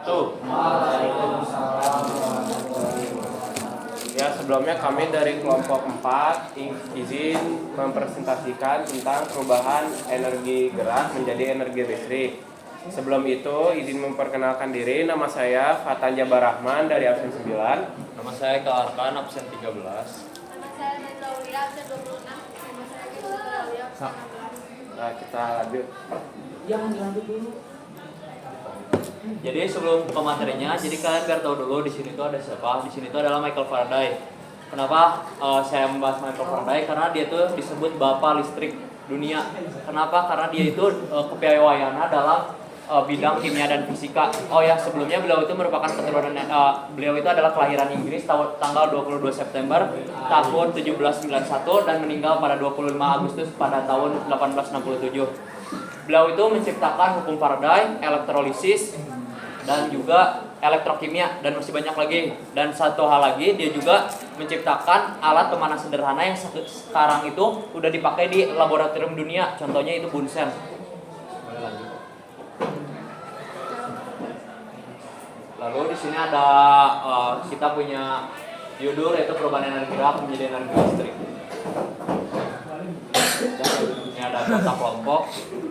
wabarakatuh. Ya, sebelumnya kami dari kelompok 4 izin mempresentasikan tentang perubahan energi gerak menjadi energi listrik. Sebelum itu, izin memperkenalkan diri. Nama saya Fatan Jabar Rahman dari absen 9. Nama saya Kelarkan, absen 13. Nama saya Nadila Aulia, absen 26. Nama saya Kelarkan Aulia, absen 16. Nah, kita lanjut. Jangan dilanjut dulu. Jadi sebelum ke materinya, jadi kalian biar tahu dulu di sini tuh ada siapa. Di sini tuh adalah Michael Faraday. Kenapa saya membahas Michael Faraday? Karena dia tuh disebut bapak listrik dunia. Kenapa? Karena dia itu kepiawaiannya dalam bidang kimia dan fisika. Oh ya, sebelumnya beliau itu merupakan keturunan beliau itu adalah kelahiran Inggris tanggal 22 September tahun 1791 dan meninggal pada 25 Agustus pada tahun 1867. Beliau itu menciptakan hukum Faraday, elektrolisis, dan juga elektrokimia, dan masih banyak lagi. Dan satu hal lagi, dia juga menciptakan alat pemanas sederhana yang sekarang itu udah dipakai di laboratorium dunia. Contohnya itu Bunsen. Lalu di sini ada kita punya judul yaitu perubahan energi gerak menjadi energi listrik. Ini ada kota kelompok.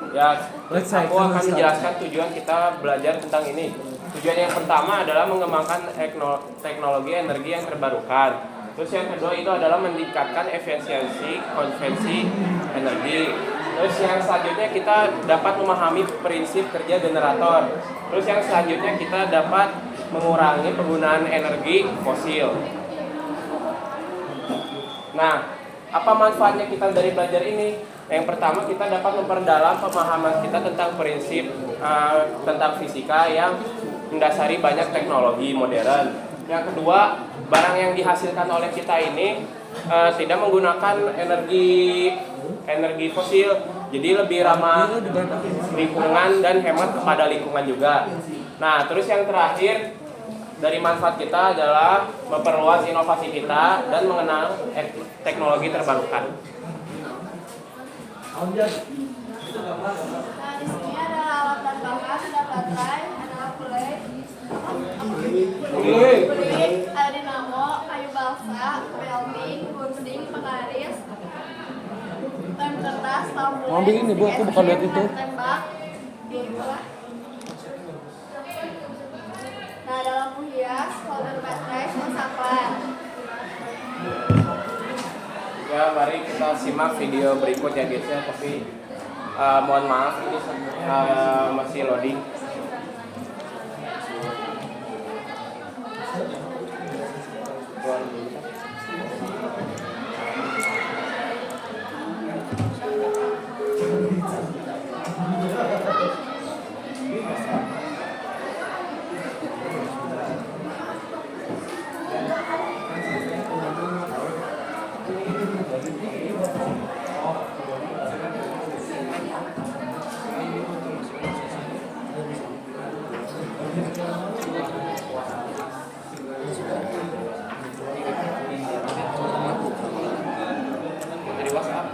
Ya, aku akan menjelaskan tujuan kita belajar tentang ini. Tujuan yang pertama adalah mengembangkan teknologi energi yang terbarukan. Terus yang kedua itu adalah meningkatkan efisiensi konversi energi. Terus yang selanjutnya kita dapat memahami prinsip kerja generator. Terus yang selanjutnya kita dapat mengurangi penggunaan energi fosil. Nah, apa manfaatnya kita dari belajar ini? Yang pertama, kita dapat memperdalam pemahaman kita tentang prinsip tentang fisika yang mendasari banyak teknologi modern. Yang kedua, barang yang dihasilkan oleh kita ini tidak menggunakan energi fosil, jadi lebih ramah lingkungan dan hemat kepada lingkungan juga. Nah, terus yang terakhir dari manfaat kita adalah memperluas inovasi kita dan mengenal teknologi terbarukan. Nah, di sini ada alat tambahan, ada baterai, ada plate, ada dinamo, kayu balsa, welding, gunting, penggaris, lem kertas, lampu Ambil ini, Bu, aku bukan lihat itu. tembak, itulah. Nah, ada lampu hias, solder baterai, sama saklar. Ya, mari kita simak video berikut ya guys ya. Tapi mohon maaf ini masih loading. Dari WhatsApp.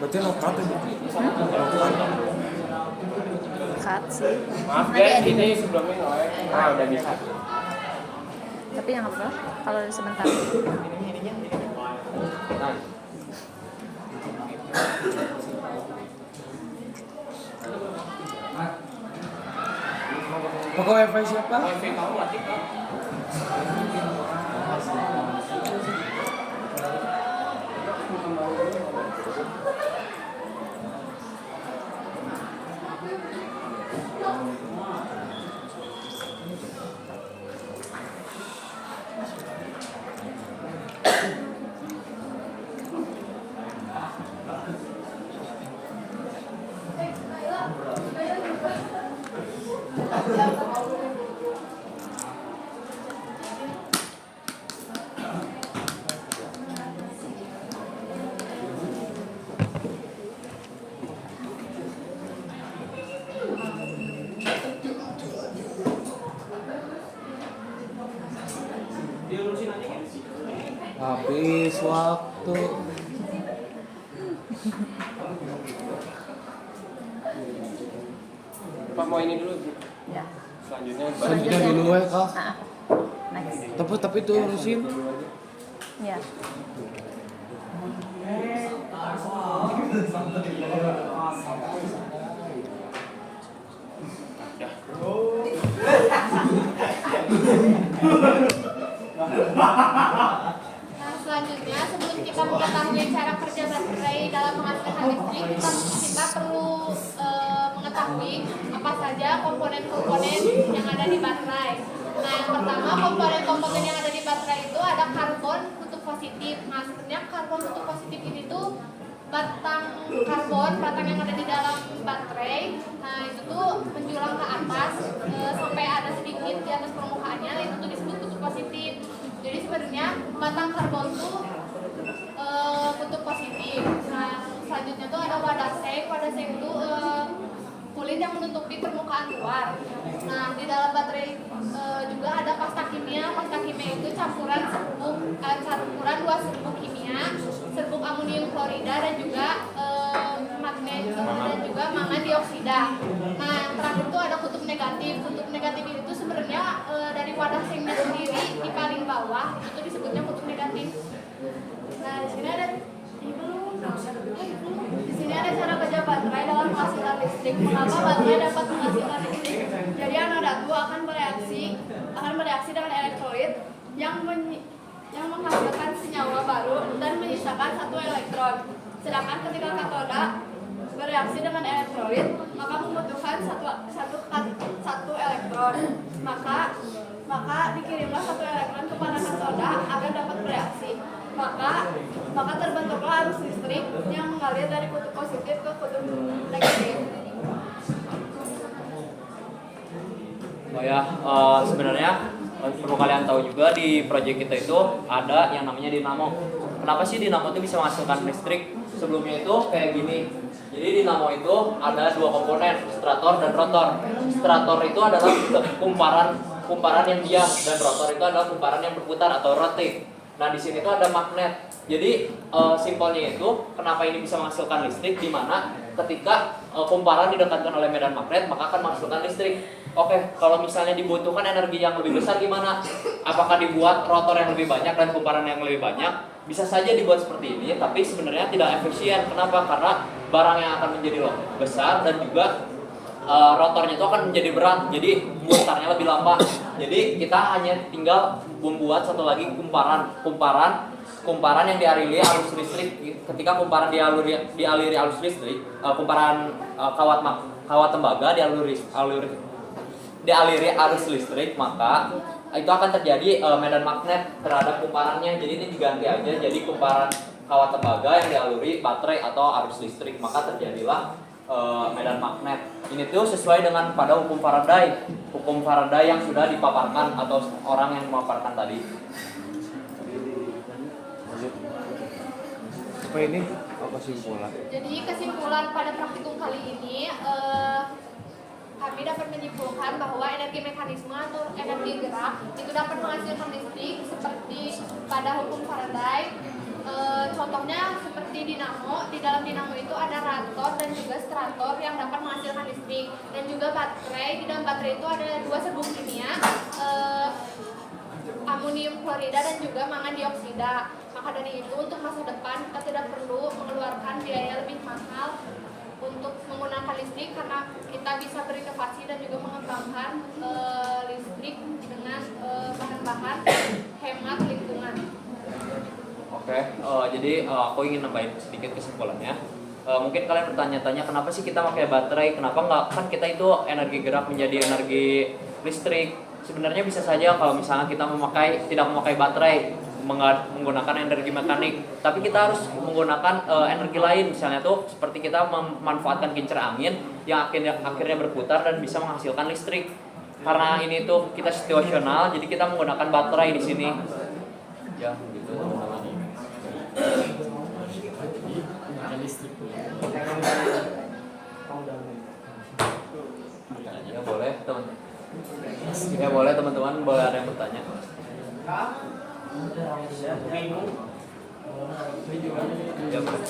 Berarti nokat ya, Bu? Cut sih. Maaf guys, ini sebelumnya nolak. Nah, udah bisa. Tapi yang apa? Kalau sebentar. Nah. Pakai wifi siapa? Wifi kamu mati kan? Habis waktu. Apa mau ini dulu? Bu? Ya. Selanjutnya Selanjutnya dulu ya kak. Nah, next. Tapi itu urusin. Ya. Nah, selanjutnya sebelum kita mengetahui cara kerja baterai dalam menghasilkan listrik, kita perlu mengetahui apa saja komponen-komponen yang ada di baterai. Nah, yang pertama komponen-komponen yang ada di baterai itu ada karbon kutub positif. Nah, sebenarnya karbon kutub positif ini tuh batang yang ada di dalam baterai. Nah, itu tuh menjulang ke atas sampai ada sedikit di atas permukaannya, itu tuh disebut kutub positif. Jadi sebenarnya batang karbon tuh kutub positif. Nah, selanjutnya tuh ada wadah seng. Wadah seng itu kulit yang menutupi permukaan luar. Nah, di dalam baterai juga ada pasta kimia. Pasta kimia itu campuran dua serbuk kimia, serbuk amonium klorida dan juga magnesium dan juga mangan dioksida. Nah, yang terakhir itu ada kutub negatif. Kutub negatif itu sebenarnya dari wadah sengnya sendiri di paling bawah itu disebutnya kutub negatif. Nah, di sini ada cara kerja baterai dalam menghasilkan listrik. Mengapa baterai dapat menghasilkan listrik? Jadi anoda akan bereaksi dengan elektrolit yang menghasilkan senyawa baru dan menyisakan satu elektron. Sedangkan ketika katoda bereaksi dengan elektrolit, maka membutuhkan satu elektron. Maka dikirimlah satu elektron kepada katoda agar dapat bereaksi. Maka terbentuklah arus listrik yang mengalir dari kutub positif ke kutub negatif. Oh ya, sebenarnya perlu kalian tahu juga di proyek kita itu ada yang namanya dinamo. Kenapa sih dinamo itu bisa menghasilkan listrik? Sebelumnya itu kayak gini. Jadi dinamo itu ada dua komponen, stator dan rotor. Stator itu adalah kumparan yang diam dan rotor itu adalah kumparan yang berputar atau rotate. Nah, di sini tuh ada magnet. Jadi simpelnya itu kenapa ini bisa menghasilkan listrik, di mana ketika kumparan didekatkan oleh medan magnet maka akan menghasilkan listrik. Oke, kalau misalnya dibutuhkan energi yang lebih besar gimana? Apakah dibuat rotor yang lebih banyak dan kumparan yang lebih banyak? Bisa saja dibuat seperti ini, tapi sebenarnya tidak efisien. Kenapa? Karena barang yang akan menjadi besar dan juga rotornya itu akan menjadi berat, jadi mutarnya lebih lama. Jadi kita hanya tinggal membuat satu lagi kumparan yang dialiri arus listrik. Ketika kumparan dialiri arus listrik, kumparan kawat tembaga dialiri arus listrik, maka itu akan terjadi medan magnet terhadap kumparannya. Jadi ini diganti aja jadi kumparan kawat tembaga yang dialiri baterai atau arus listrik, maka terjadilah medan magnet. Ini tuh sesuai dengan pada hukum Faraday yang sudah dipaparkan atau orang yang memaparkan tadi. Apa ini? Apa kesimpulan? Jadi kesimpulan pada praktikum kali ini kami dapat menyimpulkan bahwa energi mekanisme atau energi gerak itu dapat menghasilkan listrik seperti pada hukum Faraday. Contohnya seperti dinamo. Di dalam dinamo itu ada rotor dan juga stator yang dapat menghasilkan listrik, dan juga baterai. Di dalam baterai itu ada dua serbuk kimia, amonium klorida dan juga mangan dioksida. Maka dari itu untuk masa depan kita tidak perlu mengeluarkan biaya lebih mahal untuk menggunakan listrik, karena kita bisa berinovasi dan juga mengembangkan listrik dengan bahan-bahan hemat lingkungan. Oke, jadi aku ingin nambahin sedikit kesimpulannya. Mungkin kalian bertanya-tanya kenapa sih kita pakai baterai, kenapa nggak, kan kita itu energi gerak menjadi energi listrik. Sebenarnya bisa saja kalau misalnya kita tidak memakai baterai, menggunakan energi mekanik, tapi kita harus menggunakan energi lain, misalnya tuh seperti kita memanfaatkan kincir angin yang akhirnya berputar dan bisa menghasilkan listrik. Karena ini tuh kita situasional, jadi kita menggunakan baterai di sini. Ya, gitu teman-teman. Ya boleh teman-teman. Ya boleh teman-teman, boleh ada yang bertanya. Ya boleh.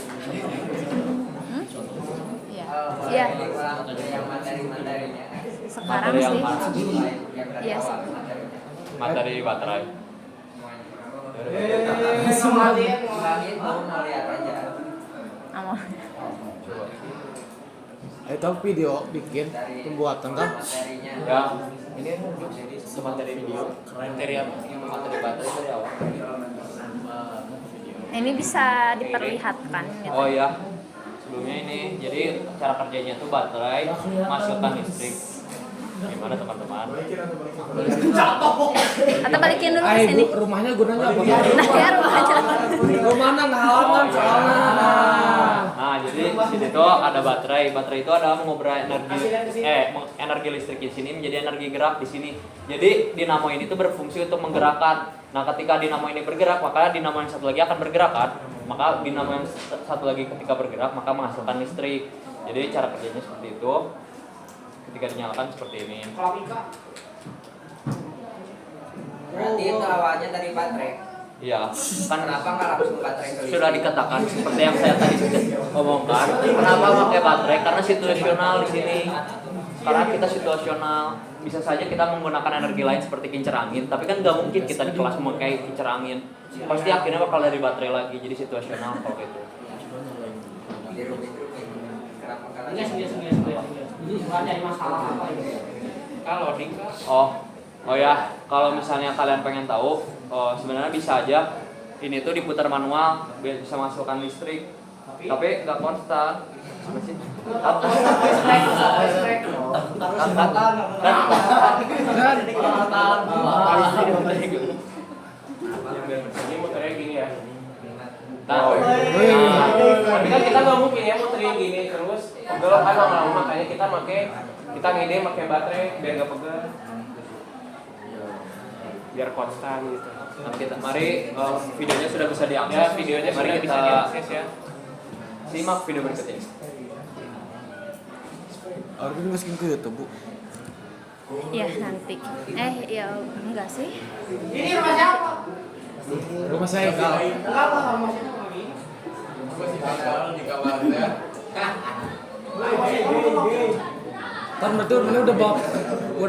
Iya. Yang materi-materinya sekarang Materi yang sih. mana? Iya sih. Materi di baterai. Amo. Itu video bikin pembuatan kan? Ya, ini materi video. Materi apa? Materi baterai dari awal. Ini bisa diperlihatkan gitu. Oh ya, sebelumnya ini jadi cara kerjanya tuh baterai masukkan listrik. Gimana teman-teman? Atau balikin dulu ke Ay, sini. rumahnya gunanya apa? Nah, ya rumahnya. Rumahnya nggak halaman soalnya. Nah, jadi di sini tuh ada baterai. Baterai itu ada mengubah energi listrik di sini menjadi energi gerak di sini. Jadi dinamo ini tuh berfungsi untuk menggerakkan. Nah, ketika dinamo ini bergerak, maka dinamo yang satu lagi akan bergerak kan? Maka dinamo yang satu lagi ketika bergerak maka menghasilkan listrik. Jadi cara kerjanya seperti itu. Ketika dinyalakan seperti ini. Berarti itu awalnya dari baterai. Iya, kan Kenapa nggak langsung baterai ke listrik? sudah dikatakan seperti yang saya tadi omongkan. Kenapa pakai baterai? Karena situasional di sini. Karena kita situasional. Bisa saja kita menggunakan energi lain seperti kincir angin, tapi kan nggak mungkin kita di kelas memakai kincir angin. Pasti akhirnya bakal dari baterai lagi, jadi situasional kalau gitu. Di rumit-rumit. Kenapa nggak langsung? Oh ya, kalau misalnya kalian pengen tahu, sebenarnya bisa aja ini tuh diputar manual biar bisa masukkan listrik, tapi nggak konstan. Apa sih? Ini muternya gini ya. Nah, Tapi kan kita nggak mungkin ya muterin gini terus pegel kan lama-lama, makanya kita ngide pakai baterai biar nggak pegel, biar konstan gitu. nah kita mari videonya sudah bisa diakses. Ya, videonya Mari sudah bisa kita diakses ya. simak video berikutnya. Orang ini masukin ke YouTube, Bu. Ya nanti. Ya enggak sih. Rumah saya Kak. Kan betul ini udah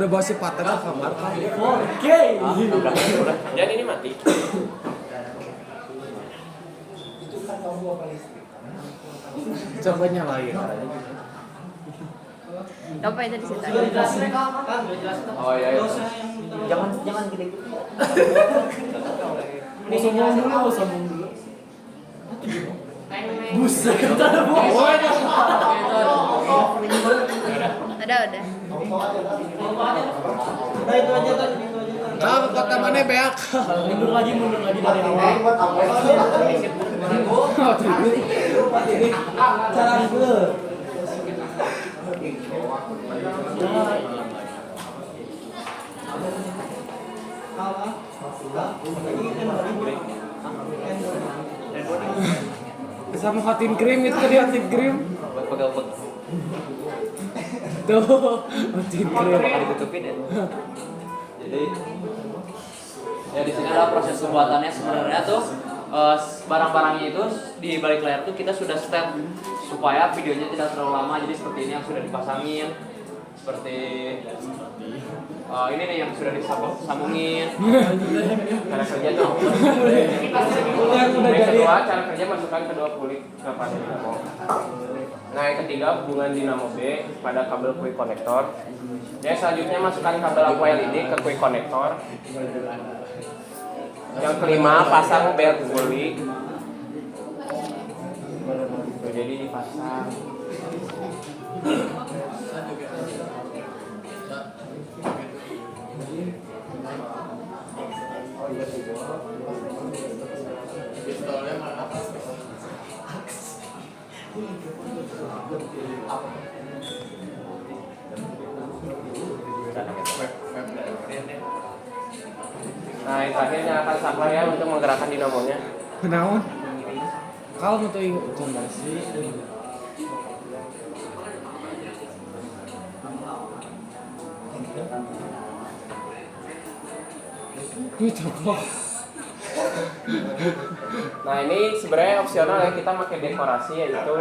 bawa si paten ke kamar kan. Udah. Dan ini mati. Coba nyalain. Coba itu di situ. Oh iya. Jangan gede. Sombong dulu. Udah. Nah, kota mana beak? Mundur lagi dari ini. Cara dulu. Sama hatin krim itu tadi hatin krim. Buat pegal. Tuh, hatin krim. Bakal ditutupin ya. Jadi ya di sini adalah proses pembuatannya. Sebenarnya tuh barang-barangnya itu di balik layar tuh kita sudah step supaya videonya tidak terlalu lama. Jadi seperti ini yang sudah dipasangin, seperti ini nih yang sudah disambungin. Cara kerja tuh. Yang kedua, cara kerja masukkan kedua kulit ke pada dinamo. Nah, yang ketiga, hubungan dinamo B pada kabel quick connector. Yang selanjutnya masukkan kabel lampu LED ke quick connector. Yang kelima, pasang belt pulley. Jadi dipasang. Nah, yang terakhir nyalakan saklar ya untuk menggerakkan dinamonya. Kenaon? Kalau mau tuh coba sih. Coba. Nah, ini sebenarnya opsional ya, kita pakai dekorasi, yaitu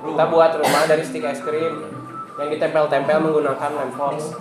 kita buat rumah dari stick es krim. yang ditempel-tempel menggunakan lem fox.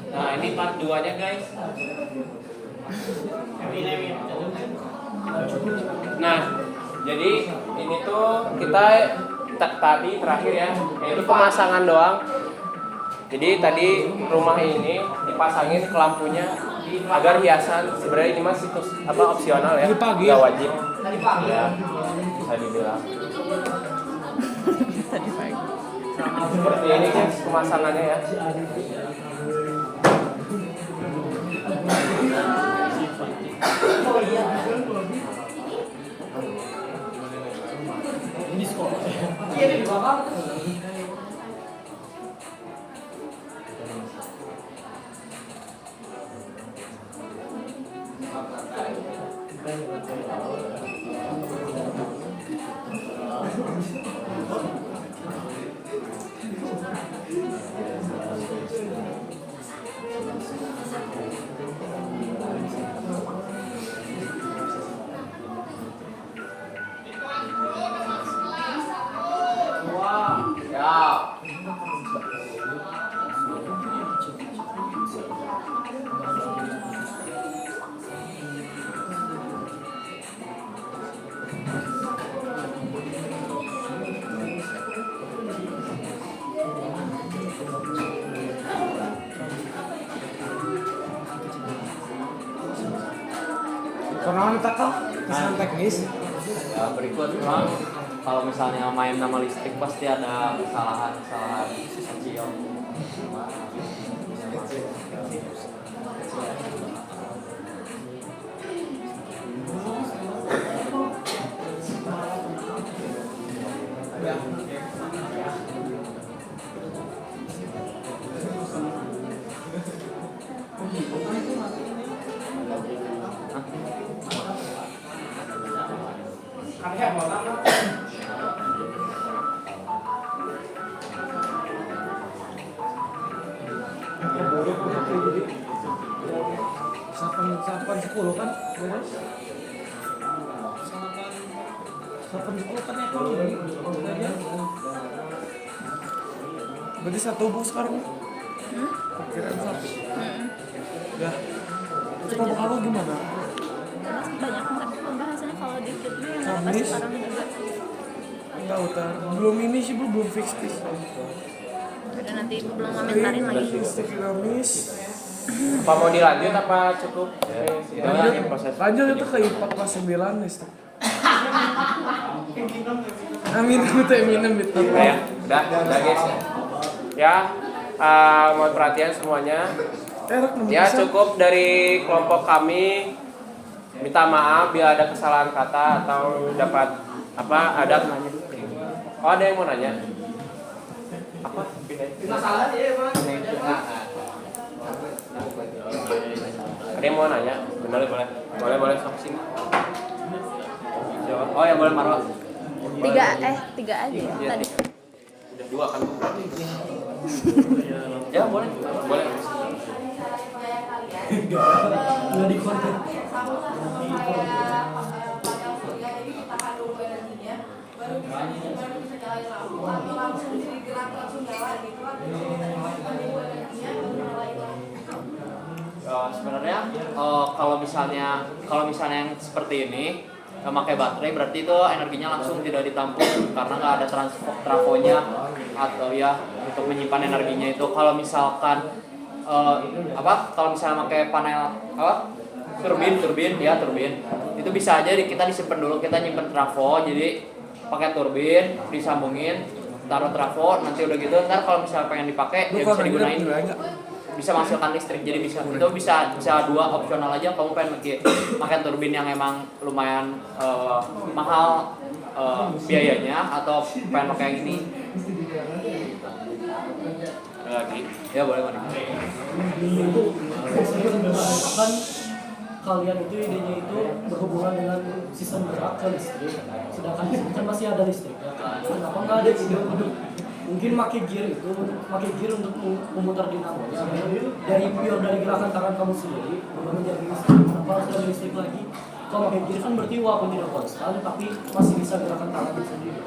Nah ini part 2 nya guys. Nah jadi ini tuh kita tadi terakhir ya, yaitu pemasangan doang. Jadi tadi rumah ini dipasangin ke lampunya agar hiasan. Sebenarnya ini masih opsional ya, nggak wajib. Ya bisa dibilang. Seperti ini guys pemasangannya ya. Karena kita kan kesan teknis. Ya, berikut orang kalau misalnya main nama listrik pasti ada kesalahan kecil. Sapan 10 kan? Sapan 10 kan ya kalau ini. Berarti satu bus sekarang. Perkiraan satu. Ya. Coba kalau gimana? Banyak tapi pembahasannya kalau di YouTube yang ada Kamis. sekarang juga. Enggak utar. Belum ini sih belum fix. Udah nanti belum komentarin lagi. Kamis. Apa mau dilanjut apa cukup? Ini proses. Lanjut itu ke IPA kelas 9 nih. Amin kita minum itu. Udah guys. Ya, mohon perhatian semuanya. Ya cukup dari kelompok kami. Minta maaf bila ada kesalahan kata atau dapat ada nanya. Oh ada yang mau nanya? Apa? Masalah dia emang. Ada yang mau nanya? Boleh sok sini. Oh ya boleh Marwa. Tiga aja ya, tadi. Udah 2 kan? Ya boleh. Nggak di konten. Sebenarnya kalau misalnya yang seperti ini memakai baterai berarti itu energinya langsung tidak ditampung karena nggak ada trafonya atau ya untuk menyimpan energinya itu. Kalau misalkan kalau misalnya pakai panel turbin itu bisa aja kita disimpan dulu, kita nyimpen trafo, jadi pakai turbin disambungin taruh trafo, nanti udah gitu ntar kalau misalnya pengen dipakai ya bisa digunain, bisa menghasilkan listrik. Jadi bisa itu bisa dua opsional aja. Kamu pengen pakai turbin yang emang lumayan mahal biayanya, atau pengen pakai yang ini. Ada lagi? Ya boleh mana? Itu kan kalian itu idenya itu berhubungan dengan sistem gerak ke listrik, sedangkan listrik kan masih ada listriknya kan. Kenapa nggak ada ide untuk mungkin pakai gear untuk memutar dinamonya dari gerakan tangan kamu sendiri berubah menjadi listrik. Kenapa harus ada listrik lagi? Kalau pakai gear kan berarti walaupun tidak konstan tapi masih bisa gerakan tangan sendiri.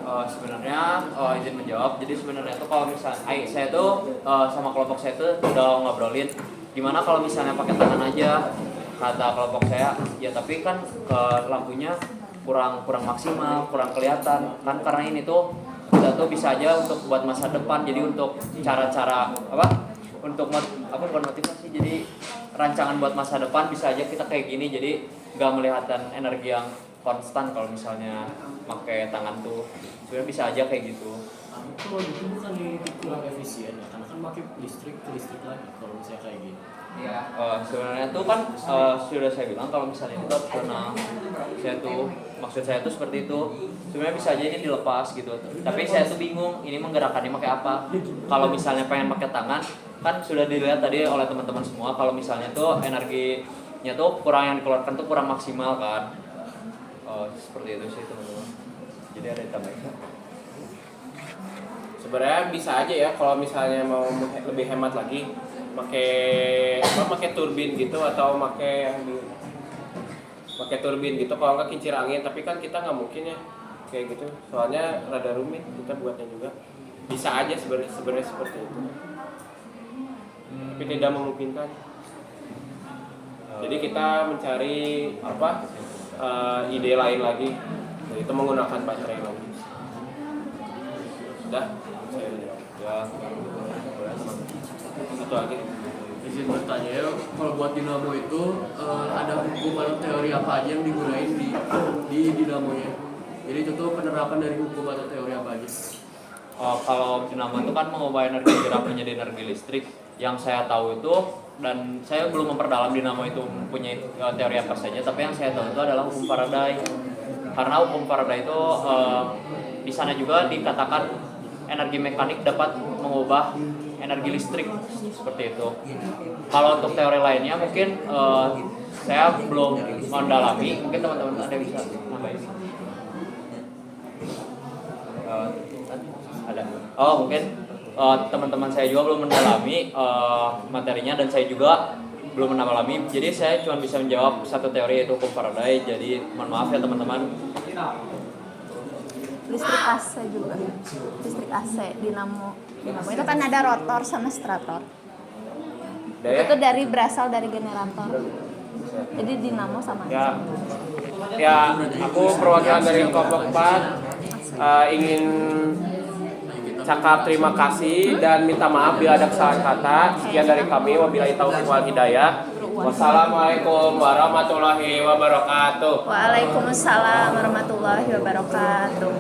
Sebenarnya izin menjawab. Jadi sebenarnya tuh kalau misalnya saya tuh sama kelompok saya tuh udah ngobrolin gimana kalau misalnya pakai tangan aja, kata kelompok saya. Ya tapi kan lampunya kurang maksimal, kurang kelihatan kan, karena ini tuh kita tuh bisa aja untuk buat masa depan. Jadi untuk cara-cara untuk bukan motivasi, jadi rancangan buat masa depan bisa aja kita kayak gini. Jadi nggak melihatan energi yang konstan kalau misalnya pakai tangan tuh. Sebenarnya bisa aja kayak gitu. Kalau gitu bukan kurang efisien ya, karena kan pakai listrik ke listrik lagi kalau misalnya kayak gini. Iya. Sebenarnya tuh kan sudah saya bilang kalau misalnya itu opsional. Maksud saya tuh seperti itu. Sebenarnya bisa aja ini dilepas gitu. Tapi saya tuh bingung ini menggerakkannya pakai apa. Kalau misalnya pengen pakai tangan, kan sudah dilihat tadi oleh teman-teman semua kalau misalnya tuh energinya tuh kurang, yang dikeluarkan tuh kurang maksimal kan. Seperti itu sih teman-teman. Jadi ada tambahan. Sebenarnya bisa aja ya kalau misalnya mau lebih hemat lagi, pakai turbin gitu, atau pakai turbin gitu, kalau nggak kincir angin. Tapi kan kita nggak mungkin ya kayak gitu, soalnya rada rumit kita buatnya juga. Bisa aja sebenarnya seperti itu, tapi tidak memungkinkan. Jadi kita mencari ide lain lagi, yaitu menggunakan baterai lagi. Sudah, saya ya. Satu lagi. Izin bertanya ya, kalau buat dinamo itu ada hukum atau teori apa aja yang digunain di dinamonya? Jadi contoh penerapan dari hukum atau teori apa aja? Kalau dinamo itu kan mengubah energi gerak menjadi energi listrik. Yang saya tahu itu, dan saya belum memperdalam dinamo itu mempunyai teori apa saja, tapi yang saya tahu itu adalah hukum Faraday. Karena hukum Faraday itu di sana juga dikatakan energi mekanik dapat mengubah energi listrik, seperti itu. Kalau untuk teori lainnya mungkin saya belum mendalami, mungkin teman-teman ada bisa nambahin. Ada. Mungkin teman-teman saya juga belum mendalami materinya, dan saya juga belum mendalami. Jadi saya cuma bisa menjawab satu teori, yaitu hukum Faraday. Jadi mohon maaf ya teman-teman. Listrik AC juga. Listrik AC dinamo itu kan ada rotor sama stator. Itu berasal dari generator. Jadi dinamo sama. Ya, aku perwakilan dari kelompok 4 ingin cakap terima kasih dan minta maaf bila ada kesalahan kata. Sekian dari kami, wabillahi taufiq wal hidayah. Wassalamualaikum warahmatullahi wabarakatuh. Waalaikumsalam warahmatullahi wabarakatuh.